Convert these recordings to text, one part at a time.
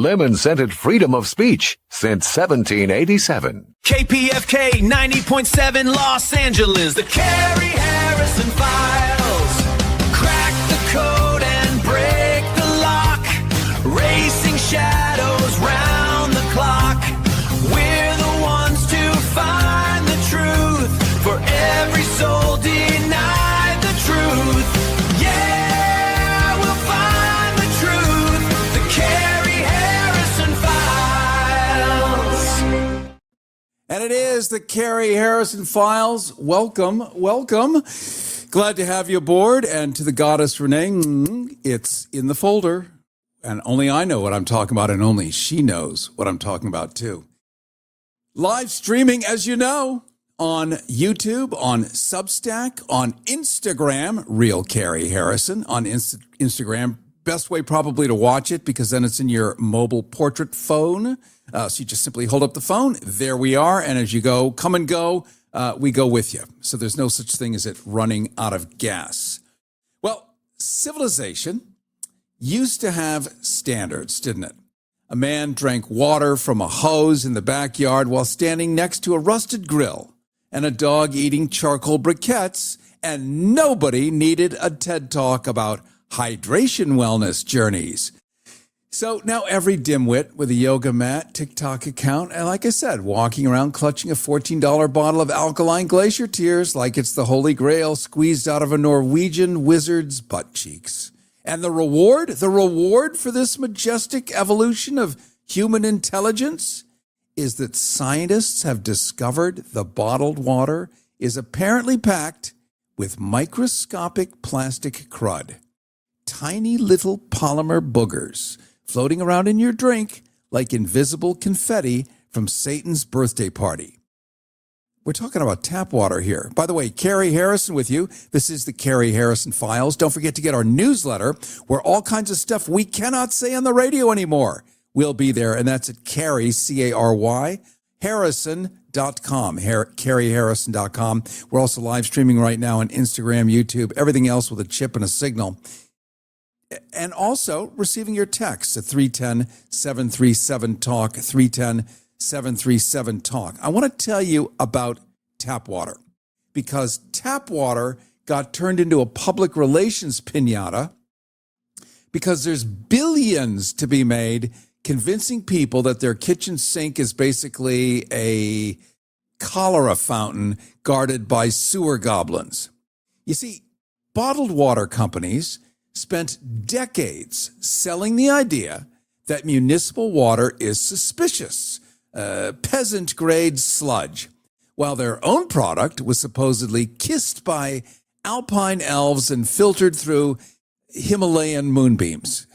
lemon-scented freedom of speech since 1787. KPFK 90.7 Los Angeles, the Cary Harrison Files. Crack the code and break the lock. Racing shadows round the clock. We're the ones to find the truth. For every soul denied the truth. Yeah, we'll find the truth. The Cary Harrison Files. And it is the Cary Harrison Files. Welcome, welcome. Glad to have you aboard. And to the goddess Renee, it's in the folder. And only I know what I'm talking about, and only she knows what I'm talking about, too. Live streaming, as you know, on YouTube, on Substack, on Instagram, Real Cary Harrison, on Instagram. Best way probably to watch it, because then it's in your mobile portrait phone. So you just simply hold up the phone. There we are. And as you go, come and go, we go with you. So there's no such thing as it running out of gas. Well, civilization used to have standards, didn't it? A man drank water from a hose in the backyard while standing next to a rusted grill, and a dog eating charcoal briquettes, and nobody needed a TED Talk about hydration wellness journeys. So now every dimwit with a yoga mat, TikTok account, and like I said, walking around clutching a $14 bottle of alkaline glacier tears like it's the Holy Grail squeezed out of a Norwegian wizard's butt cheeks. And the reward for this majestic evolution of human intelligence is that scientists have discovered the bottled water is apparently packed with microscopic plastic crud, tiny little polymer boogers floating around in your drink like invisible confetti from Satan's birthday party. We're talking about tap water here. By the way, Cary Harrison with you. This is the Cary Harrison Files. Don't forget to get our newsletter where all kinds of stuff we cannot say on the radio anymore will be there. And that's at Cary, C-A-R-Y, Harrison.com, CaryHarrison.com. We're also live streaming right now on Instagram, YouTube, everything else with a chip and a signal. And also receiving your texts at 310-737-TALK, 310-737-TALK. I want to tell you about tap water, because tap water got turned into a public relations piñata because there's billions to be made convincing people that their kitchen sink is basically a cholera fountain guarded by sewer goblins. You see, bottled water companies spent decades selling the idea that municipal water is suspicious, peasant-grade sludge, while their own product was supposedly kissed by alpine elves and filtered through Himalayan moonbeams.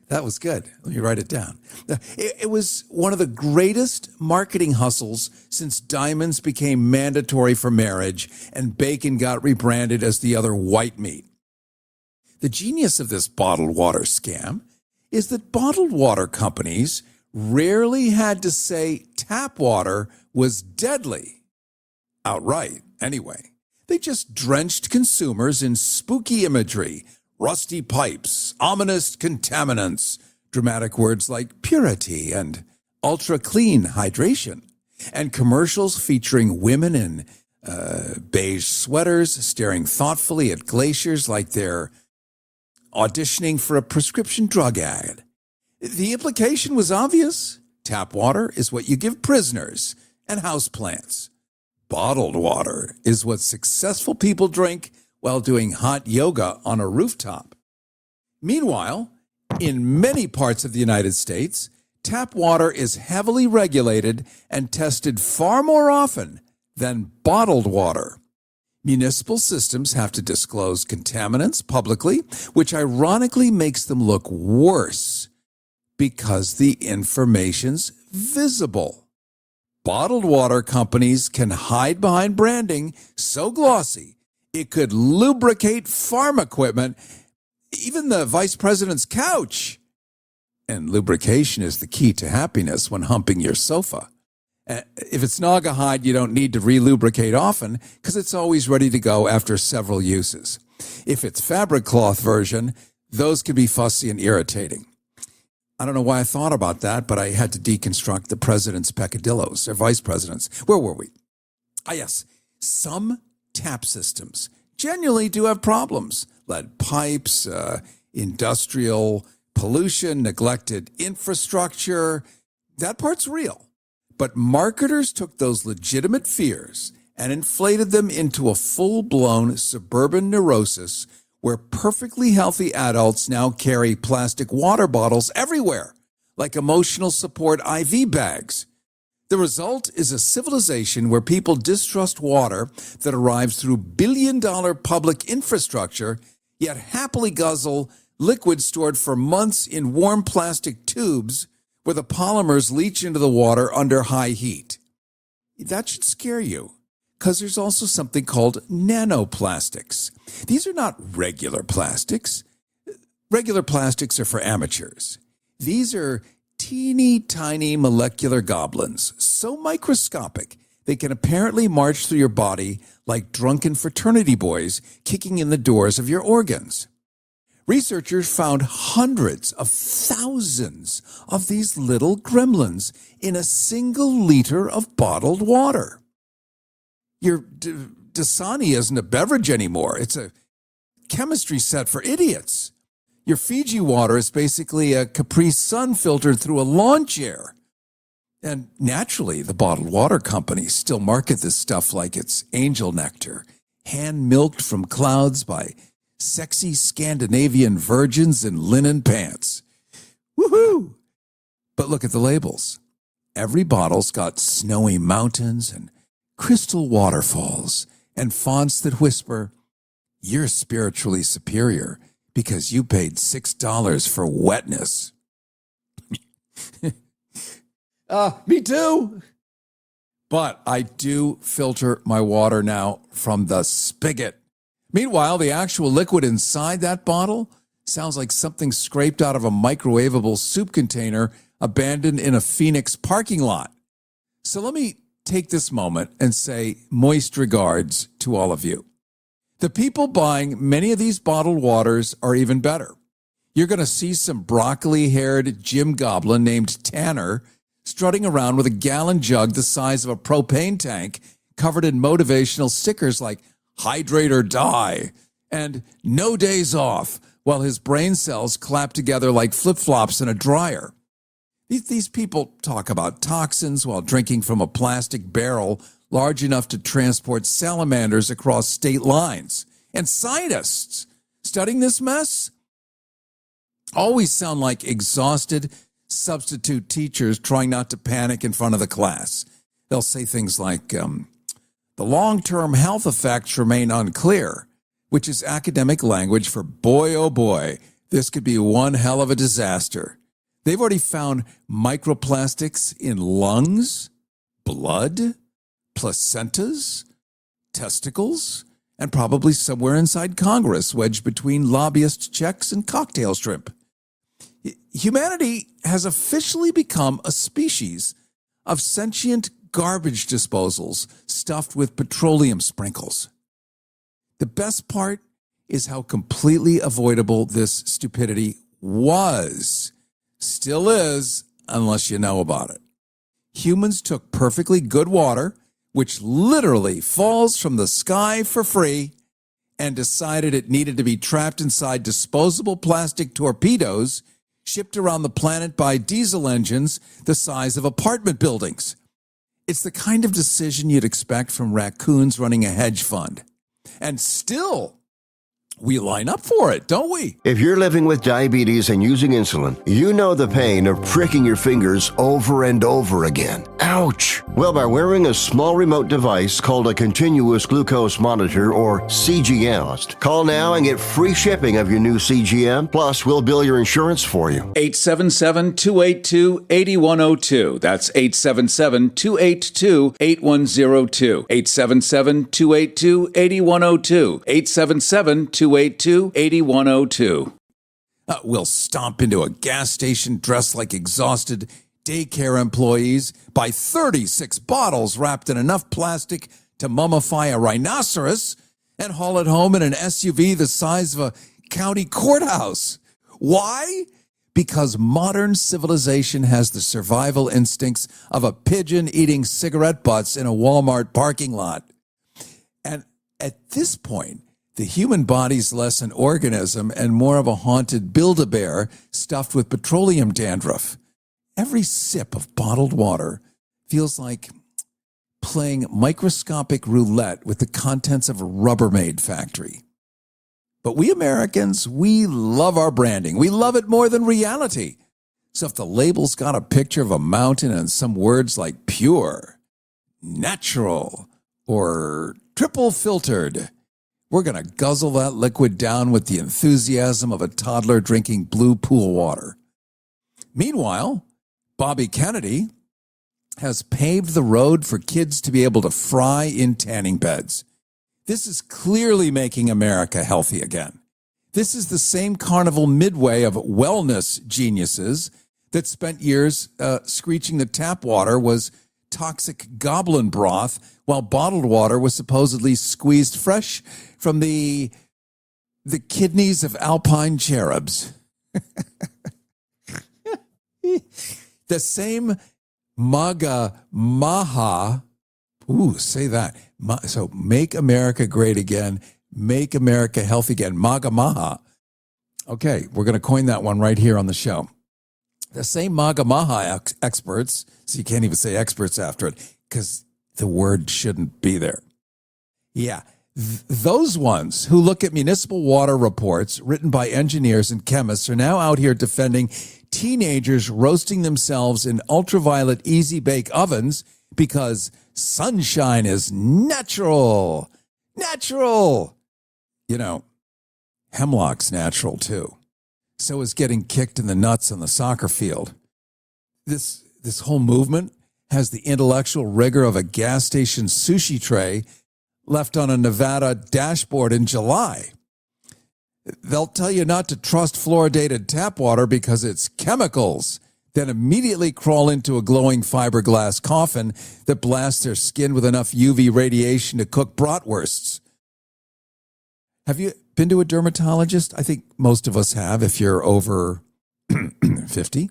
That was good. Let me write it down. It was one of the greatest marketing hustles since diamonds became mandatory for marriage and bacon got rebranded as the other white meat. The genius of this bottled water scam is that bottled water companies rarely had to say tap water was deadly. Outright, anyway. They just drenched consumers in spooky imagery, rusty pipes, ominous contaminants, dramatic words like purity and ultra-clean hydration, and commercials featuring women in beige sweaters staring thoughtfully at glaciers like they're auditioning for a prescription drug ad. The implication was obvious. Tap water is what you give prisoners and houseplants. Bottled water is what successful people drink while doing hot yoga on a rooftop. Meanwhile, in many parts of the United States, tap water is heavily regulated and tested far more often than bottled water. Municipal systems have to disclose contaminants publicly, which ironically makes them look worse because the information's visible. Bottled water companies can hide behind branding so glossy it could lubricate farm equipment, even the vice president's couch. And lubrication is the key to happiness when humping your sofa. If it's Naugahyde, you don't need to relubricate often because it's always ready to go after several uses. If it's fabric cloth version, those can be fussy and irritating. I don't know why I thought about that, but I had to deconstruct the president's peccadillos, or vice presidents. Where were we? Yes. Some tap systems genuinely do have problems. Lead pipes, industrial pollution, neglected infrastructure. That part's real. But marketers took those legitimate fears and inflated them into a full-blown suburban neurosis where perfectly healthy adults now carry plastic water bottles everywhere, like emotional support IV bags. The result is a civilization where people distrust water that arrives through billion-dollar public infrastructure, yet happily guzzle liquid stored for months in warm plastic tubes where the polymers leach into the water under high heat. That should scare you, because there's also something called nanoplastics. These are not regular plastics. Regular plastics are for amateurs. These are teeny tiny molecular goblins, so microscopic they can apparently march through your body like drunken fraternity boys kicking in the doors of your organs. Researchers found hundreds of thousands of these little gremlins in a single liter of bottled water. Your Dasani isn't a beverage anymore. It's a chemistry set for idiots. Your Fiji water is basically a Capri Sun filtered through a lawn chair. And naturally, the bottled water companies still market this stuff like it's angel nectar, hand-milked from clouds by sexy Scandinavian virgins in linen pants. Woohoo! But look at the labels. Every bottle's got snowy mountains and crystal waterfalls and fonts that whisper, "You're spiritually superior because you paid $6 for wetness." Me too. But I do filter my water now from the spigot. Meanwhile, the actual liquid inside that bottle sounds like something scraped out of a microwavable soup container abandoned in a Phoenix parking lot. So let me take this moment and say moist regards to all of you. The people buying many of these bottled waters are even better. You're going to see some broccoli-haired gym goblin named Tanner strutting around with a gallon jug the size of a propane tank covered in motivational stickers like "Hydrate or Die" and "No Days Off," while his brain cells clap together like flip-flops in a dryer. These people talk about toxins while drinking from a plastic barrel large enough to transport salamanders across state lines. And scientists studying this mess always sound like exhausted substitute teachers trying not to panic in front of the class. They'll say things like, "The long-term health effects remain unclear," which is academic language for boy, oh boy, this could be one hell of a disaster. They've already found microplastics in lungs, blood, placentas, testicles, and probably somewhere inside Congress, wedged between lobbyist checks and cocktail shrimp. Humanity has officially become a species of sentient garbage disposals stuffed with petroleum sprinkles. The best part is how completely avoidable this stupidity was. Still is, unless you know about it. Humans took perfectly good water, which literally falls from the sky for free, and decided it needed to be trapped inside disposable plastic torpedoes shipped around the planet by diesel engines the size of apartment buildings. It's the kind of decision you'd expect from raccoons running a hedge fund. And still, we line up for it, don't we? If you're living with diabetes and using insulin, you know the pain of pricking your fingers over and over again. Ouch! Well, by wearing a small remote device called a continuous glucose monitor, or CGM, call now and get free shipping of your new CGM, plus we'll bill your insurance for you. 877-282-8102. That's 877-282-8102. 877-282-8102. 877-282-8102. We'll stomp into a gas station dressed like exhausted daycare employees, buy 36 bottles wrapped in enough plastic to mummify a rhinoceros, and haul it home in an SUV the size of a County Courthouse. Why? Because modern civilization has the survival instincts of a pigeon eating cigarette butts in a Walmart parking lot. And at this point, the human body's less an organism and more of a haunted Build-A-Bear stuffed with petroleum dandruff. Every sip of bottled water feels like playing microscopic roulette with the contents of a Rubbermaid factory. But we Americans, we love our branding. We love it more than reality. So if the label's got a picture of a mountain and some words like pure, natural, or triple filtered, we're going to guzzle that liquid down with the enthusiasm of a toddler drinking blue pool water. Meanwhile, Bobby Kennedy has paved the road for kids to be able to fry in tanning beds. This is clearly making America healthy again. This is the same carnival midway of wellness geniuses that spent years screeching that tap water was toxic goblin broth, while bottled water was supposedly squeezed fresh from the kidneys of alpine cherubs. The same MAGA Maha, say that. So make America great again, make America healthy again, MAGA Maha. Okay, we're going to coin that one right here on the show. The same MAGA Maha experts, so you can't even say experts after it, because the word shouldn't be there. Yeah, those ones who look at municipal water reports written by engineers and chemists are now out here defending teenagers roasting themselves in ultraviolet easy bake ovens because sunshine is natural. Natural. You know, hemlock's natural too. So is getting kicked in the nuts on the soccer field. This whole movement has the intellectual rigor of a gas station sushi tray left on a Nevada dashboard in July. They'll tell you not to trust fluoridated tap water because it's chemicals, then immediately crawl into a glowing fiberglass coffin that blasts their skin with enough UV radiation to cook bratwursts. Have you been to a dermatologist? I think most of us have if you're over 50.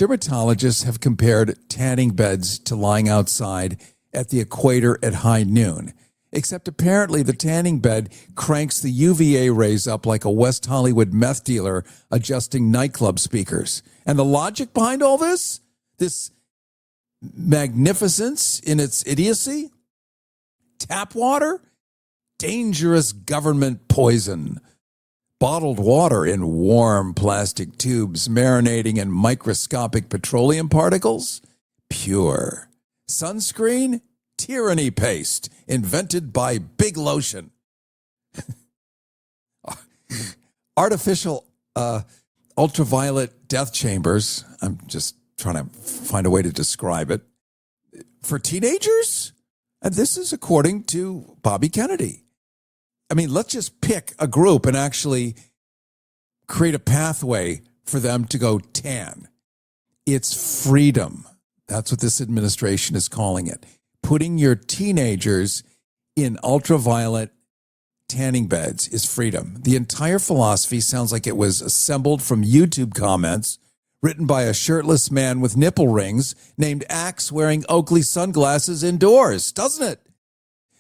Dermatologists have compared tanning beds to lying outside at the equator at high noon. Except apparently the tanning bed cranks the UVA rays up like a West Hollywood meth dealer adjusting nightclub speakers. And the logic behind all this? This magnificence in its idiocy? Tap water? Dangerous government poison. Bottled water in warm plastic tubes marinating in microscopic petroleum particles? Pure. Sunscreen? Tyranny paste, invented by Big Lotion. Artificial ultraviolet death chambers. I'm just trying to find a way to describe it. For teenagers? And this is according to Bobby Kennedy. I mean, let's just pick a group and actually create a pathway for them to go tan. It's freedom. That's what this administration is calling it. Putting your teenagers in ultraviolet tanning beds is freedom. The entire philosophy sounds like it was assembled from YouTube comments written by a shirtless man with nipple rings named Axe wearing Oakley sunglasses indoors, doesn't it?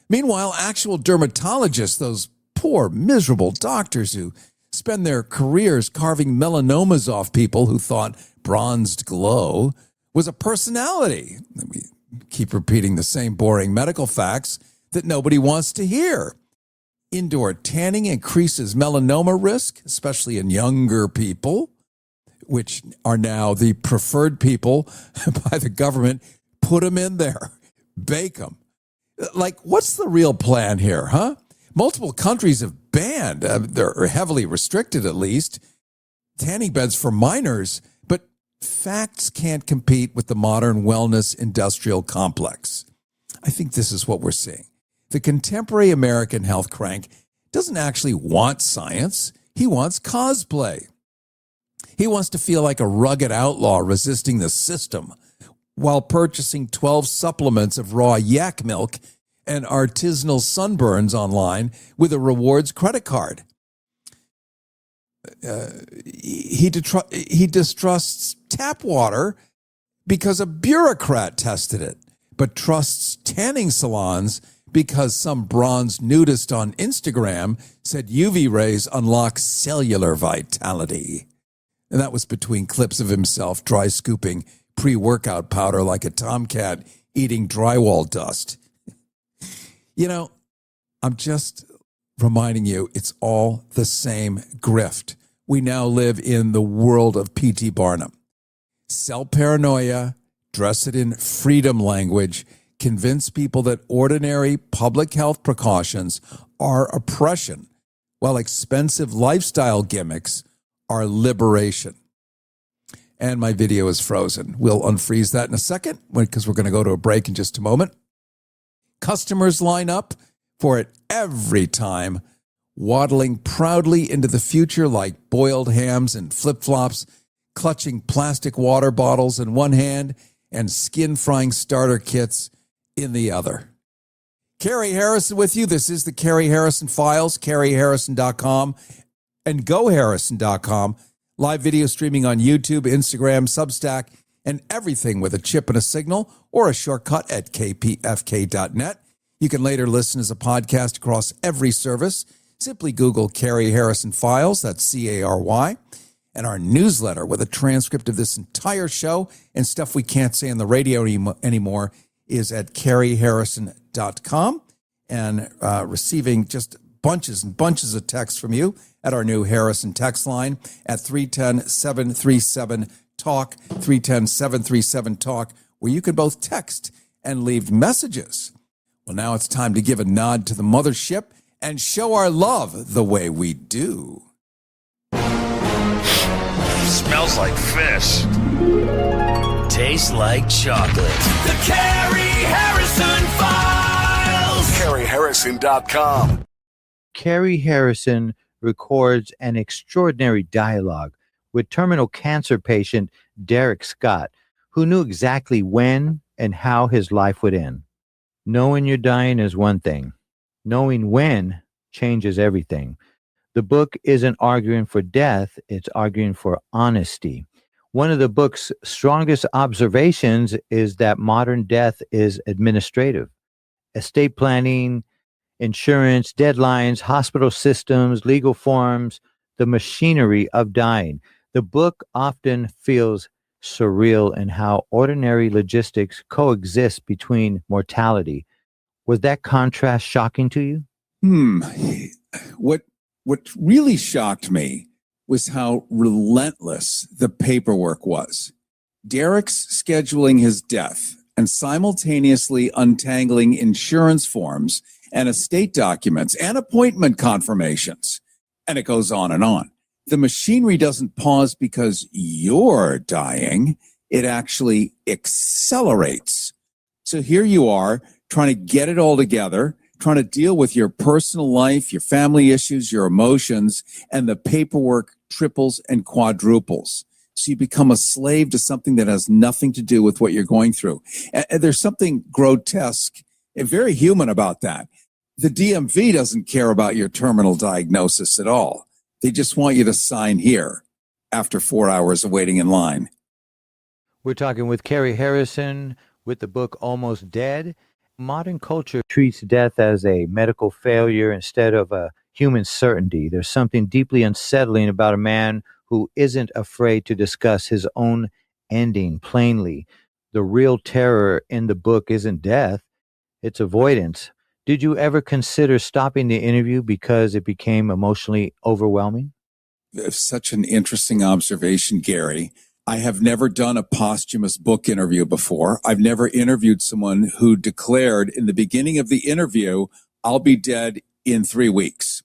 Meanwhile, actual dermatologists, those poor, miserable doctors who spend their careers carving melanomas off people who thought bronzed glow was a personality. We keep repeating the same boring medical facts that nobody wants to hear. Indoor tanning increases melanoma risk, especially in younger people, which are now the preferred people by the government. Put them in there. Bake them. Like, what's the real plan here, huh? Multiple countries have banned, they're heavily restricted at least, tanning beds for minors, but facts can't compete with the modern wellness industrial complex. I think this is what we're seeing. The contemporary American health crank doesn't actually want science. He wants cosplay. He wants to feel like a rugged outlaw resisting the system while purchasing 12 supplements of raw yak milk and artisanal sunburns online with a rewards credit card. He distrusts tap water because a bureaucrat tested it, but trusts tanning salons because some bronze nudist on Instagram said UV rays unlock cellular vitality. And that was between clips of himself dry scooping pre-workout powder like a tomcat eating drywall dust. I'm just reminding you, it's all the same grift. We now live in the world of P.T. Barnum. Sell paranoia, dress it in freedom language, convince people that ordinary public health precautions are oppression, while expensive lifestyle gimmicks are liberation. And my video is frozen. We'll unfreeze that in a second because we're going to go to a break in just a moment. Customers line up for it every time, waddling proudly into the future like boiled hams and flip-flops, clutching plastic water bottles in one hand and skin-frying starter kits in the other. Cary Harrison with you. This is the Cary Harrison Files, CaryHarrison.com and GoHarrison.com. Live video streaming on YouTube, Instagram, Substack, and everything with a chip and a signal or a shortcut at kpfk.net. You can later listen as a podcast across every service. Simply Google Cary Harrison Files, that's Cary, and our newsletter with a transcript of this entire show and stuff we can't say on the radio anymore is at CaryHarrison.com, and receiving just bunches and bunches of texts from you at our new Harrison text line at 310-737-TALK, 310-737-TALK, where you can both text and leave messages. Well, now it's time to give a nod to the mothership and show our love the way we do. Smells like fish. Tastes like chocolate. The Cary Harrison Files. CaryHarrison.com. Cary Harrison records an extraordinary dialogue with terminal cancer patient Derek Scott, who knew exactly when and how his life would end. Knowing you're dying is one thing. Knowing when changes everything. The book isn't arguing for death, it's arguing for honesty. One of the book's strongest observations is that modern death is administrative. Estate planning, insurance, deadlines, hospital systems, legal forms, the machinery of dying. The book often feels surreal in how ordinary logistics coexist between mortality. Was that contrast shocking to you? What really shocked me was how relentless the paperwork was. Derek's scheduling his death and simultaneously untangling insurance forms and estate documents and appointment confirmations. And it goes on and on. The machinery doesn't pause because you're dying. It actually accelerates. So here you are trying to get it all together, trying to deal with your personal life, your family issues, your emotions, and the paperwork triples and quadruples. So you become a slave to something that has nothing to do with what you're going through. And there's something grotesque and very human about that. The DMV doesn't care about your terminal diagnosis at all. They just want you to sign here after 4 hours of waiting in line. We're talking with Cary Harrison with the book Almost Dead. Modern culture treats death as a medical failure instead of a human certainty. There's something deeply unsettling about a man who isn't afraid to discuss his own ending plainly. The real terror in the book isn't death, it's avoidance. Did you ever consider stopping the interview because it became emotionally overwhelming? Such an interesting observation, Gary. I have never done a posthumous book interview before. I've never interviewed someone who declared in the beginning of the interview, I'll be dead in 3 weeks,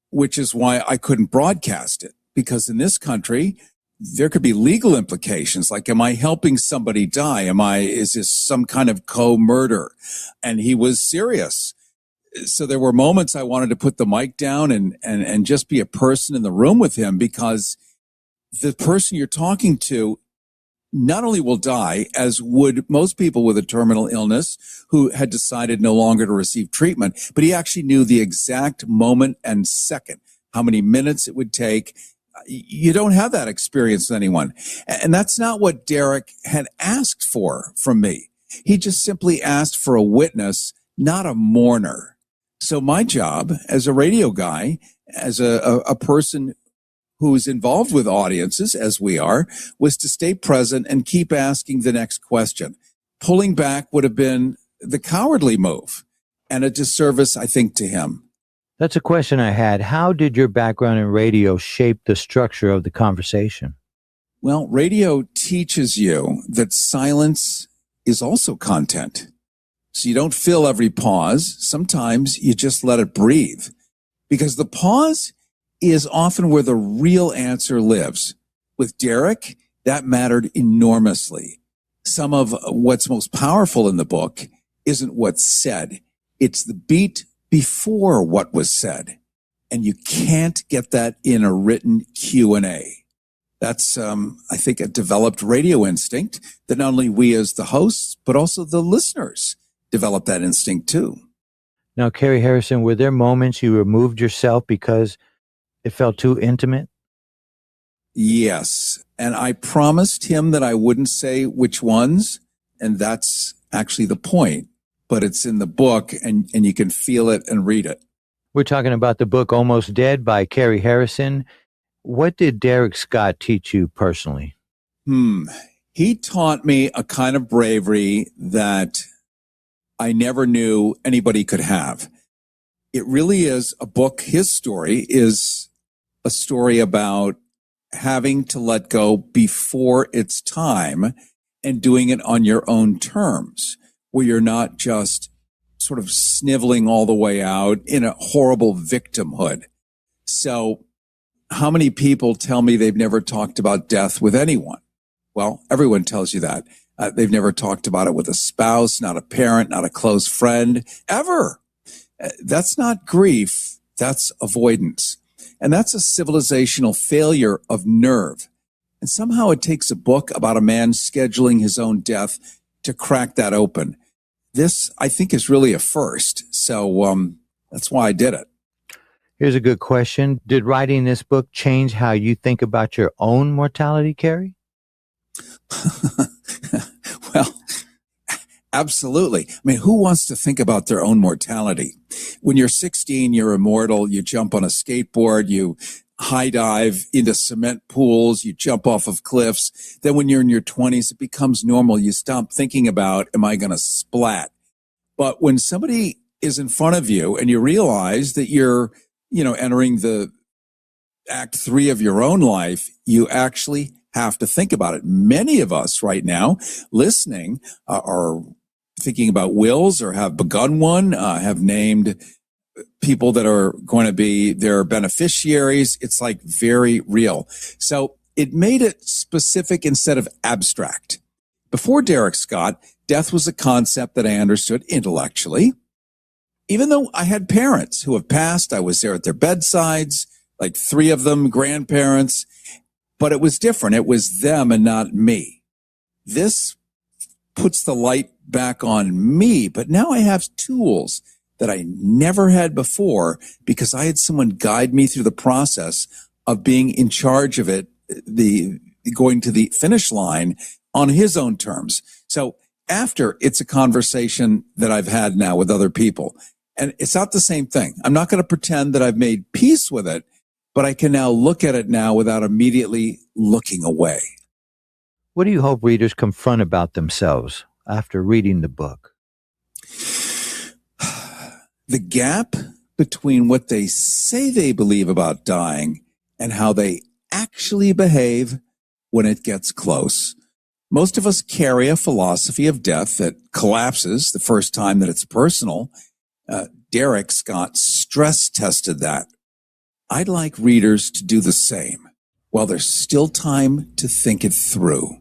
which is why I couldn't broadcast it. Because in this country, there could be legal implications. Like, am I helping somebody die? Is this some kind of co-murder? And he was serious. So there were moments I wanted to put the mic down and just be a person in the room with him, because the person you're talking to not only will die, as would most people with a terminal illness who had decided no longer to receive treatment, but he actually knew the exact moment and second, how many minutes it would take, You don't have that experience with anyone. And that's not what Derek had asked for from me. He just simply asked for a witness, not a mourner. So my job as a radio guy, as a person who's involved with audiences, as we are, was to stay present and keep asking the next question. Pulling back would have been the cowardly move and a disservice, I think, to him. That's a question I had. How did your background in radio shape the structure of the conversation? Well, radio teaches you that silence is also content. So you don't fill every pause. Sometimes you just let it breathe, because the pause is often where the real answer lives. With Derek, that mattered enormously. Some of what's most powerful in the book isn't what's said. It's the beat before what was said. And you can't get that in a written Q&A. That's, I think, a developed radio instinct that not only we as the hosts, but also the listeners develop that instinct too. Now, Cary Harrison, were there moments you removed yourself because it felt too intimate? Yes. And I promised him that I wouldn't say which ones. And that's actually the point. But it's in the book, and you can feel it and read it. We're talking about the book Almost Dead by Cary Harrison. What did Derek Scott teach you personally? He taught me a kind of bravery that I never knew anybody could have. It really is a book. His story is a story about having to let go before it's time and doing it on your own terms, where you're not just sort of sniveling all the way out in a horrible victimhood. So how many people tell me they've never talked about death with anyone? Well, everyone tells you that. They've never talked about it with a spouse, not a parent, not a close friend, ever. That's not grief. That's avoidance. And that's a civilizational failure of nerve. And somehow it takes a book about a man scheduling his own death to crack that open. This, I think, is really a first. So that's why I did it. Here's a good question. Did writing this book change how you think about your own mortality, Cary? Well, absolutely. I mean, who wants to think about their own mortality? When you're 16, you're immortal. You jump on a skateboard, you high dive into cement pools, you jump off of cliffs. Then when you're in your 20s, it becomes normal. You stop thinking about, am I going to splat? But when somebody is in front of you and you realize that you're, entering the act 3 of your own life, you actually have to think about it. Many of us right now listening are thinking about wills or have begun one, have named people that are going to be their beneficiaries. It's like very real. So it made it specific instead of abstract. Before Derek Scott, death was a concept that I understood intellectually. Even though I had parents who have passed, I was there at their bedsides, like 3 of them, grandparents, but it was different. It was them and not me. This puts the light back on me, but now I have tools that I never had before because I had someone guide me through the process of being in charge of it, going to the finish line on his own terms. So after, it's a conversation that I've had now with other people, and it's not the same thing. I'm not going to pretend that I've made peace with it, but I can now look at it now without immediately looking away. What do you hope readers confront about themselves after reading the book? The gap between what they say they believe about dying and how they actually behave when it gets close. Most of us carry a philosophy of death that collapses the first time that it's personal. Derek Scott stress tested that. I'd like readers to do the same while there's still time to think it through.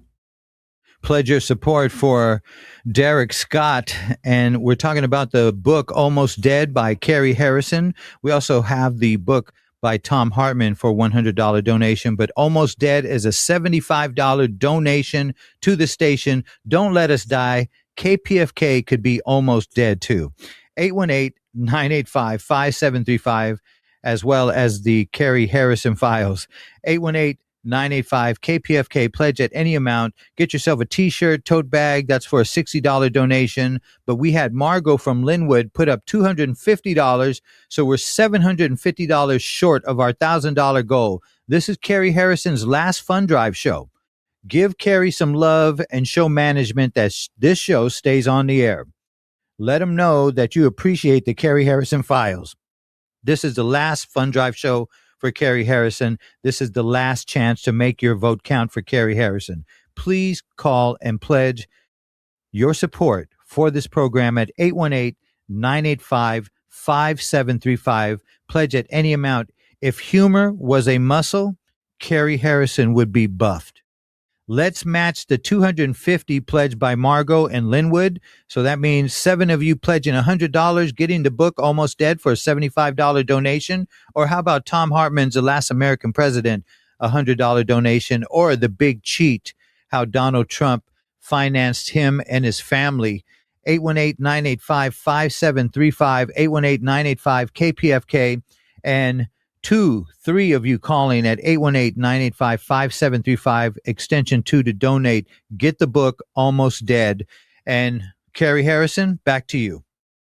Pledge your support for Derek Scott. And we're talking about the book Almost Dead by Cary Harrison. We also have the book by Tom Hartman for $100 donation, but Almost Dead is a $75 donation to the station. Don't let us die. KPFK could be almost dead too. 818-985-5735. as well as the Cary Harrison files. 818-985-KPFK. Pledge at any amount. Get yourself a t-shirt, tote bag. That's for a $60 donation. But we had Margot from Linwood put up $250, so we're $750 short of our $1,000 goal. This is Cary Harrison's last fund drive show. Give Cary some love and show management that this show stays on the air. Let them know that you appreciate the Cary Harrison files. This is the last fund drive show for Cary Harrison. This is the last chance to make your vote count for Cary Harrison. Please call and pledge your support for this program at 818-985-5735. Pledge at any amount. If humor was a muscle, Cary Harrison would be buffed. Let's match the $250 pledged by Margot and Linwood. So that means 7 of you pledging $100, getting the book Almost Dead for a $75 donation. Or how about Tom Hartman's The Last American President, $100 donation. Or The Big Cheat, how Donald Trump financed him and his family. 818-985-5735, 818-985-KPFK. And 2-3 of you calling at 818-985-5735, extension 2 to donate. Get the book Almost Dead. And Cary Harrison, back to you.